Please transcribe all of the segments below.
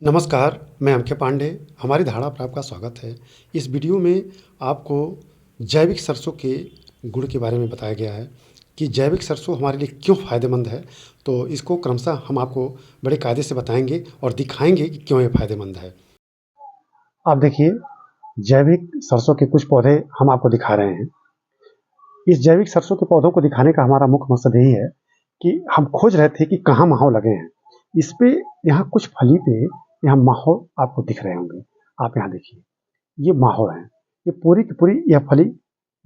नमस्कार, मैं अमके पांडे। हमारी धारणा पर आपका स्वागत है। इस वीडियो में आपको जैविक सरसों के गुण के बारे में बताया गया है कि जैविक सरसों हमारे लिए क्यों फ़ायदेमंद है। तो इसको क्रमशः हम आपको बड़े कायदे से बताएँगे और दिखाएँगे कि क्यों ये फ़ायदेमंद है। आप देखिए, जैविक सरसों के कुछ पौधे हम आपको दिखा रहे हैं। इस जैविक सरसों के पौधों को दिखाने का हमारा मुख्य मकसद यही है कि हम खोज रहे थे कि कहाँ माहो लगे हैं। इस पे यहाँ कुछ फली पे यहाँ माहो आपको दिख रहे होंगे। आप यहाँ देखिए, ये माहो है। ये पूरी की पूरी यह फली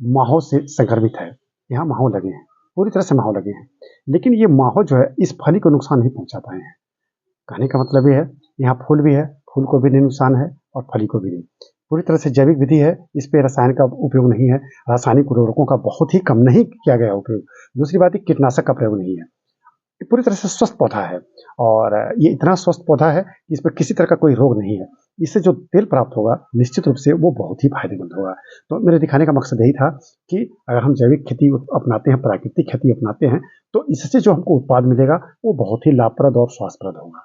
माहो से संक्रमित है। यहाँ माहो लगे हैं, पूरी तरह से माहो लगे हैं। लेकिन ये माहो जो है इस फली को नुकसान नहीं पहुँचा पाए हैं। कहने का मतलब ये है, यहाँ फूल भी है, फूल को भी नहीं नुकसान है और फली को भी नहीं। पूरी तरह से जैविक विधि है, इस पे रसायन का उपयोग नहीं है। रासायनिक उर्वरकों का बहुत ही कम नहीं किया गया उपयोग। दूसरी बात है, कीटनाशक का प्रयोग नहीं है। ये पूरी तरह से स्वस्थ पौधा है और ये इतना स्वस्थ पौधा है कि इस पे किसी तरह का कोई रोग नहीं है। इससे जो तेल प्राप्त होगा निश्चित रूप से वो बहुत ही फायदेमंद होगा। तो मेरे दिखाने का मकसद यही था कि अगर हम जैविक खेती अपनाते हैं, प्राकृतिक खेती अपनाते हैं, तो इससे जो हमको उत्पाद मिलेगा वो बहुत ही लाभप्रद और स्वास्थ्यप्रद होगा।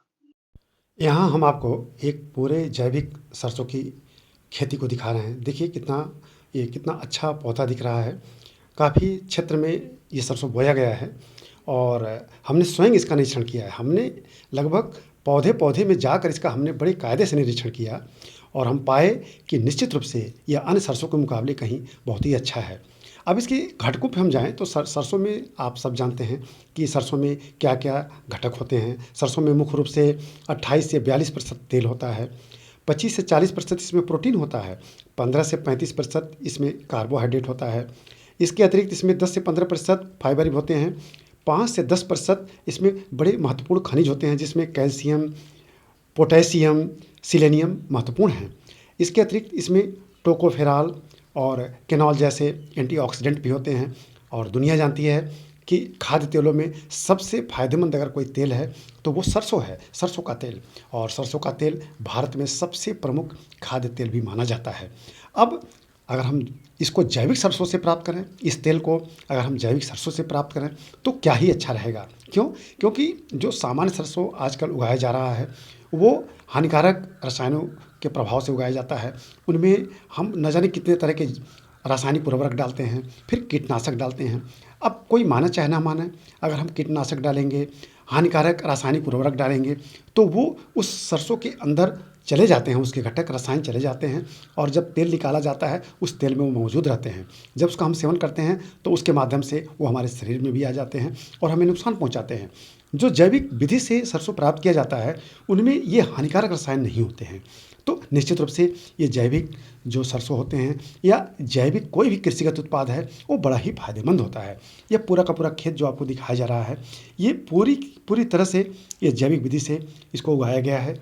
यहाँ हम आपको एक पूरे जैविक सरसों की खेती को दिखा रहे हैं। देखिए कितना अच्छा पौधा दिख रहा है। काफ़ी क्षेत्र में ये सरसों बोया गया है और हमने स्वयं इसका निरीक्षण किया है। हमने लगभग पौधे-पौधे में जाकर इसका हमने बड़े कायदे से निरीक्षण किया और हम पाए कि निश्चित रूप से यह अन्य सरसों के मुकाबले कहीं बहुत ही अच्छा है। अब इसके घटकों पे हम जाएँ तो सरसों में आप सब जानते हैं कि सरसों में क्या-क्या घटक होते हैं। सरसों में मुख्य रूप से 28 से 42% तेल होता है, 25 से 40% इसमें प्रोटीन होता है, 15 से 35% इसमें कार्बोहाइड्रेट होता है। इसके अतिरिक्त इसमें 10 से 15% फाइबर भी होते हैं, 5 से 10% इसमें बड़े महत्वपूर्ण खनिज होते हैं जिसमें कैल्शियम, पोटेशियम, सेलेनियम महत्वपूर्ण हैं। इसके अतिरिक्त इसमें टोकोफेरॉल और केनॉल जैसे एंटीऑक्सीडेंट भी होते हैं और दुनिया जानती है कि खाद्य तेलों में सबसे फ़ायदेमंद अगर कोई तेल है तो वो सरसों है, सरसों का तेल। और सरसों का तेल भारत में सबसे प्रमुख खाद्य तेल भी माना जाता है। अब अगर हम इसको जैविक सरसों से प्राप्त करें, इस तेल को अगर हम जैविक सरसों से प्राप्त करें तो क्या ही अच्छा रहेगा। क्यों? क्योंकि जो सामान्य सरसों आजकल उगाया जा रहा है वो हानिकारक रसायनों के प्रभाव से उगाया जाता है। उनमें हम न जाने कितने तरह के रासायनिक उर्वरक डालते हैं, फिर कीटनाशक डालते हैं। अब कोई माने चाहे ना माने, अगर हम कीटनाशक डालेंगे, हानिकारक रासायनिक उर्वरक डालेंगे तो वो उस सरसों के अंदर चले जाते हैं, उसके घटक रसायन चले जाते हैं और जब तेल निकाला जाता है उस तेल में वो मौजूद रहते हैं। जब उसका हम सेवन करते हैं तो उसके माध्यम से वो हमारे शरीर में भी आ जाते हैं और हमें नुकसान पहुँचाते हैं। जो जैविक विधि से सरसों प्राप्त किया जाता है उनमें ये हानिकारक रसायन नहीं होते हैं। तो निश्चित रूप से ये जैविक जो सरसों होते हैं या जैविक कोई भी कृषिगत उत्पाद है वो बड़ा ही फायदेमंद होता है। ये पूरा का पूरा खेत जो आपको दिखाया जा रहा है ये पूरी तरह से ये जैविक विधि से इसको उगाया गया है।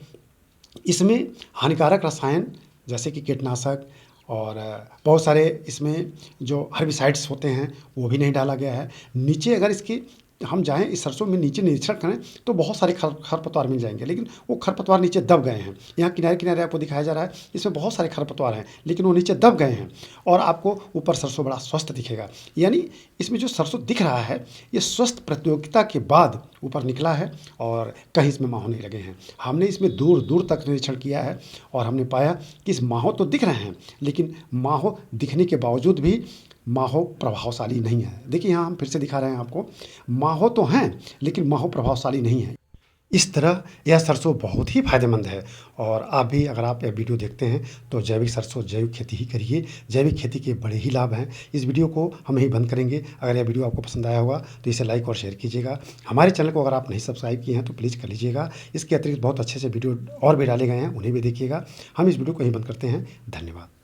इसमें हानिकारक रसायन जैसे कि कीटनाशक और बहुत सारे इसमें जो हर्बिसाइड्स होते हैं वो भी नहीं डाला गया है। नीचे अगर इसकी हम जाएँ इस सरसों में नीचे निरीक्षण करें तो बहुत सारे खरपतवार मिल जाएँगे, लेकिन वो खरपतवार नीचे दब गए हैं। यहाँ किनारे-किनारे आपको दिखाया जा रहा है, इसमें बहुत सारे खरपतवार हैं, लेकिन वो नीचे दब गए हैं और आपको ऊपर सरसों बड़ा स्वस्थ दिखेगा। यानी इसमें जो सरसों दिख रहा है, ये स्वस्थ प्रतियोगिता के बाद ऊपर निकला है और कहीं इसमें माहो नहीं लगे हैं। हमने इसमें दूर-दूर तक निरीक्षण किया है और हमने पाया कि इस माहो तो दिख रहे हैं, लेकिन माहो दिखने के बावजूद भी माहो प्रभावशाली नहीं है। देखिए यहाँ हम फिर से दिखा रहे हैं आपको, माहो तो हैं, लेकिन माहो प्रभावशाली नहीं है। इस तरह यह सरसों बहुत ही फ़ायदेमंद है और आप भी अगर आप यह वीडियो देखते हैं तो जैविक सरसों, जैविक खेती ही करिए। जैविक खेती के बड़े ही लाभ हैं। इस वीडियो को हम यहीं बंद करेंगे। अगर यह वीडियो आपको पसंद आया होगा तो इसे लाइक और शेयर कीजिएगा। हमारे चैनल को अगर आप नहीं सब्सक्राइब किए हैं तो प्लीज़ कर लीजिएगा। इसके अतिरिक्त बहुत अच्छे वीडियो और भी डाले गए हैं, उन्हें भी देखिएगा। हम इस वीडियो को यहीं बंद करते हैं। धन्यवाद।